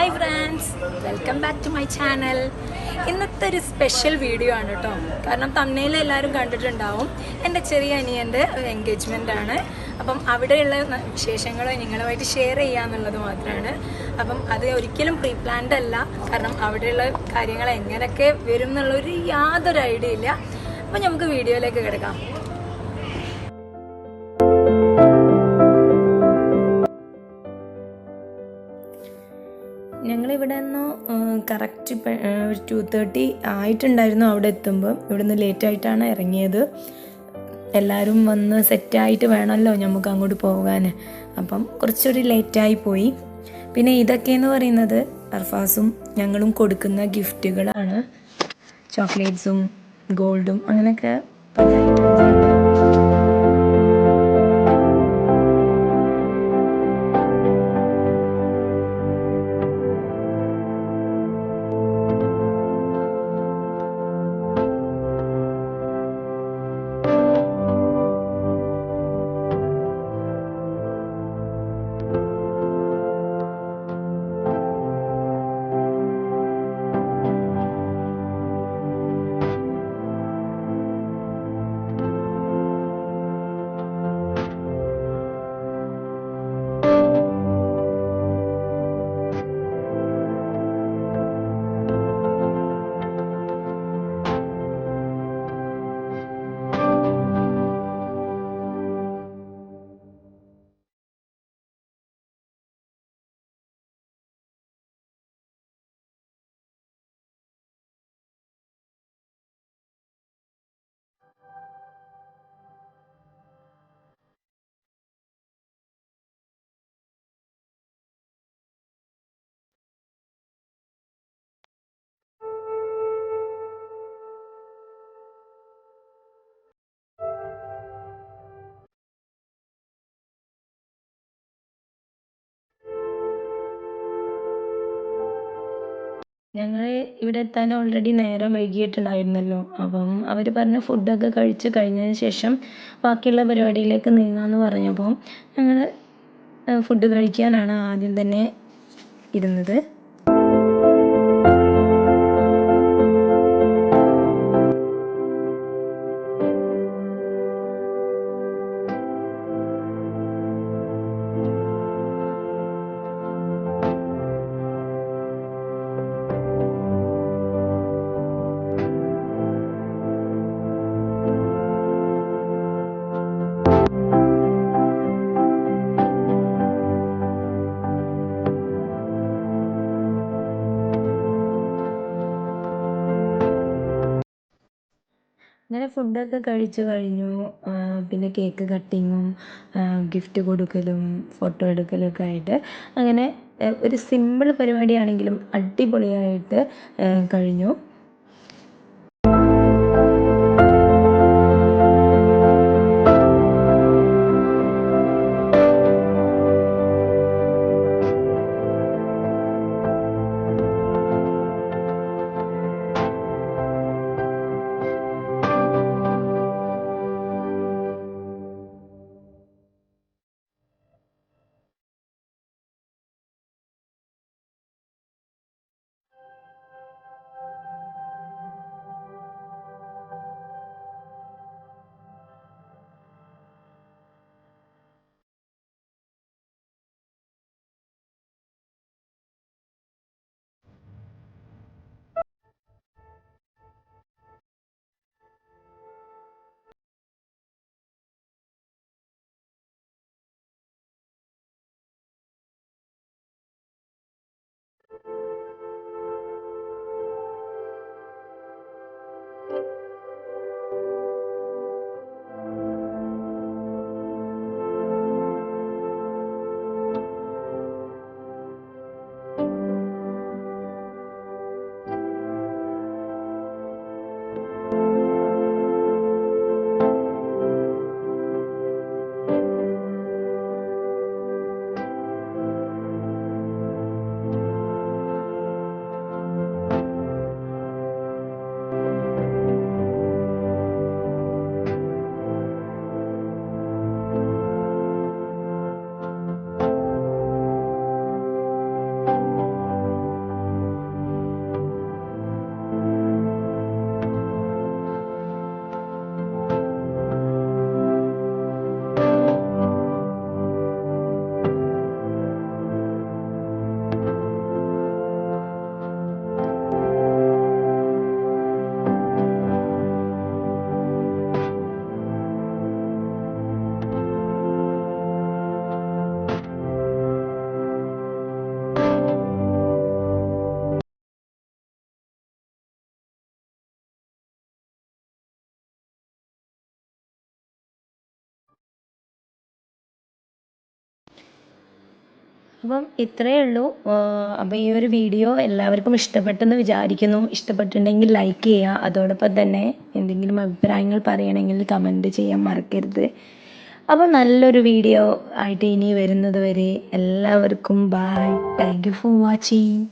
Hi friends, welcome back to my channel. ഇന്നത്തെ ഒരു special video ആണ് കേട്ടോ. കാരണം തമ്മിൽ എല്ലാവരും കണ്ടിട്ടുണ്ടാവും, എൻ്റെ ചെറിയ അനിയൻ്റെ എൻഗേജ്മെൻ്റ് ആണ്. അപ്പം അവിടെയുള്ള വിശേഷങ്ങൾ നിങ്ങളുമായിട്ട് ഷെയർ ചെയ്യാന്നുള്ളത് മാത്രമാണ്. അപ്പം അത് ഒരിക്കലും പ്രീ പ്ലാൻഡ് അല്ല, കാരണം അവിടെയുള്ള കാര്യങ്ങൾ എങ്ങനെയൊക്കെ വരും എന്നുള്ളൊരു യാതൊരു ഐഡിയ ഇല്ല. അപ്പം നമുക്ക് വീഡിയോയിലേക്ക് കിടക്കാം. ഞങ്ങളിവിടെ നിന്ന് കറക്റ്റ് 2:30 ആയിട്ടുണ്ടായിരുന്നു അവിടെ എത്തുമ്പോൾ. ഇവിടുന്ന് ലേറ്റായിട്ടാണ് ഇറങ്ങിയത്. എല്ലാവരും വന്ന് സെറ്റായിട്ട് വേണമല്ലോ നമുക്ക് അങ്ങോട്ട് പോകാൻ. അപ്പം കുറച്ചൊരു ലേറ്റായി പോയി. പിന്നെ ഇതൊക്കെയെന്ന് പറയുന്നത് അർഫാസും ഞങ്ങളും കൊടുക്കുന്ന ഗിഫ്റ്റുകളാണ്. ചോക്ലേറ്റ്സും ഗോൾഡും അങ്ങനെയൊക്കെ പല ഞങ്ങൾ ഇവിടെ എത്താൻ ഓൾറെഡി നേരം വൈകിയിട്ടുണ്ടായിരുന്നല്ലോ. അപ്പം അവർ പറഞ്ഞ ഫുഡൊക്കെ കഴിച്ച് കഴിഞ്ഞതിന് ശേഷം ബാക്കിയുള്ള പരിപാടിയിലേക്ക് നീങ്ങാമെന്ന് പറഞ്ഞപ്പോൾ ഞങ്ങൾ ഫുഡ് കഴിക്കാനാണ് ആദ്യം തന്നെ ഇരുന്നത്. അങ്ങനെ ഫുഡൊക്കെ കഴിച്ചു കഴിഞ്ഞു. പിന്നെ കേക്ക് കട്ടിങ്ങും ഗിഫ്റ്റ് കൊടുക്കലും ഫോട്ടോ എടുക്കലും ഒക്കെ ആയിട്ട് അങ്ങനെ ഒരു സിമ്പിൾ പരിപാടിയാണെങ്കിലും അടിപൊളിയായിട്ട് കഴിഞ്ഞു. അപ്പം ഇത്രയേ ഉള്ളൂ. അപ്പോൾ ഈ ഒരു വീഡിയോ എല്ലാവർക്കും ഇഷ്ടപ്പെട്ടെന്ന് വിചാരിക്കുന്നു. ഇഷ്ടപ്പെട്ടിട്ടുണ്ടെങ്കിൽ ലൈക്ക് ചെയ്യുക. അതോടൊപ്പം തന്നെ എന്തെങ്കിലും അഭിപ്രായങ്ങൾ പറയണമെങ്കിൽ കമൻറ്റ് ചെയ്യാൻ മറക്കരുത്. അപ്പോൾ നല്ലൊരു വീഡിയോ ആയിട്ട് ഇനി വരുന്നത് വരെ എല്ലാവർക്കും bye. Thank you for watching.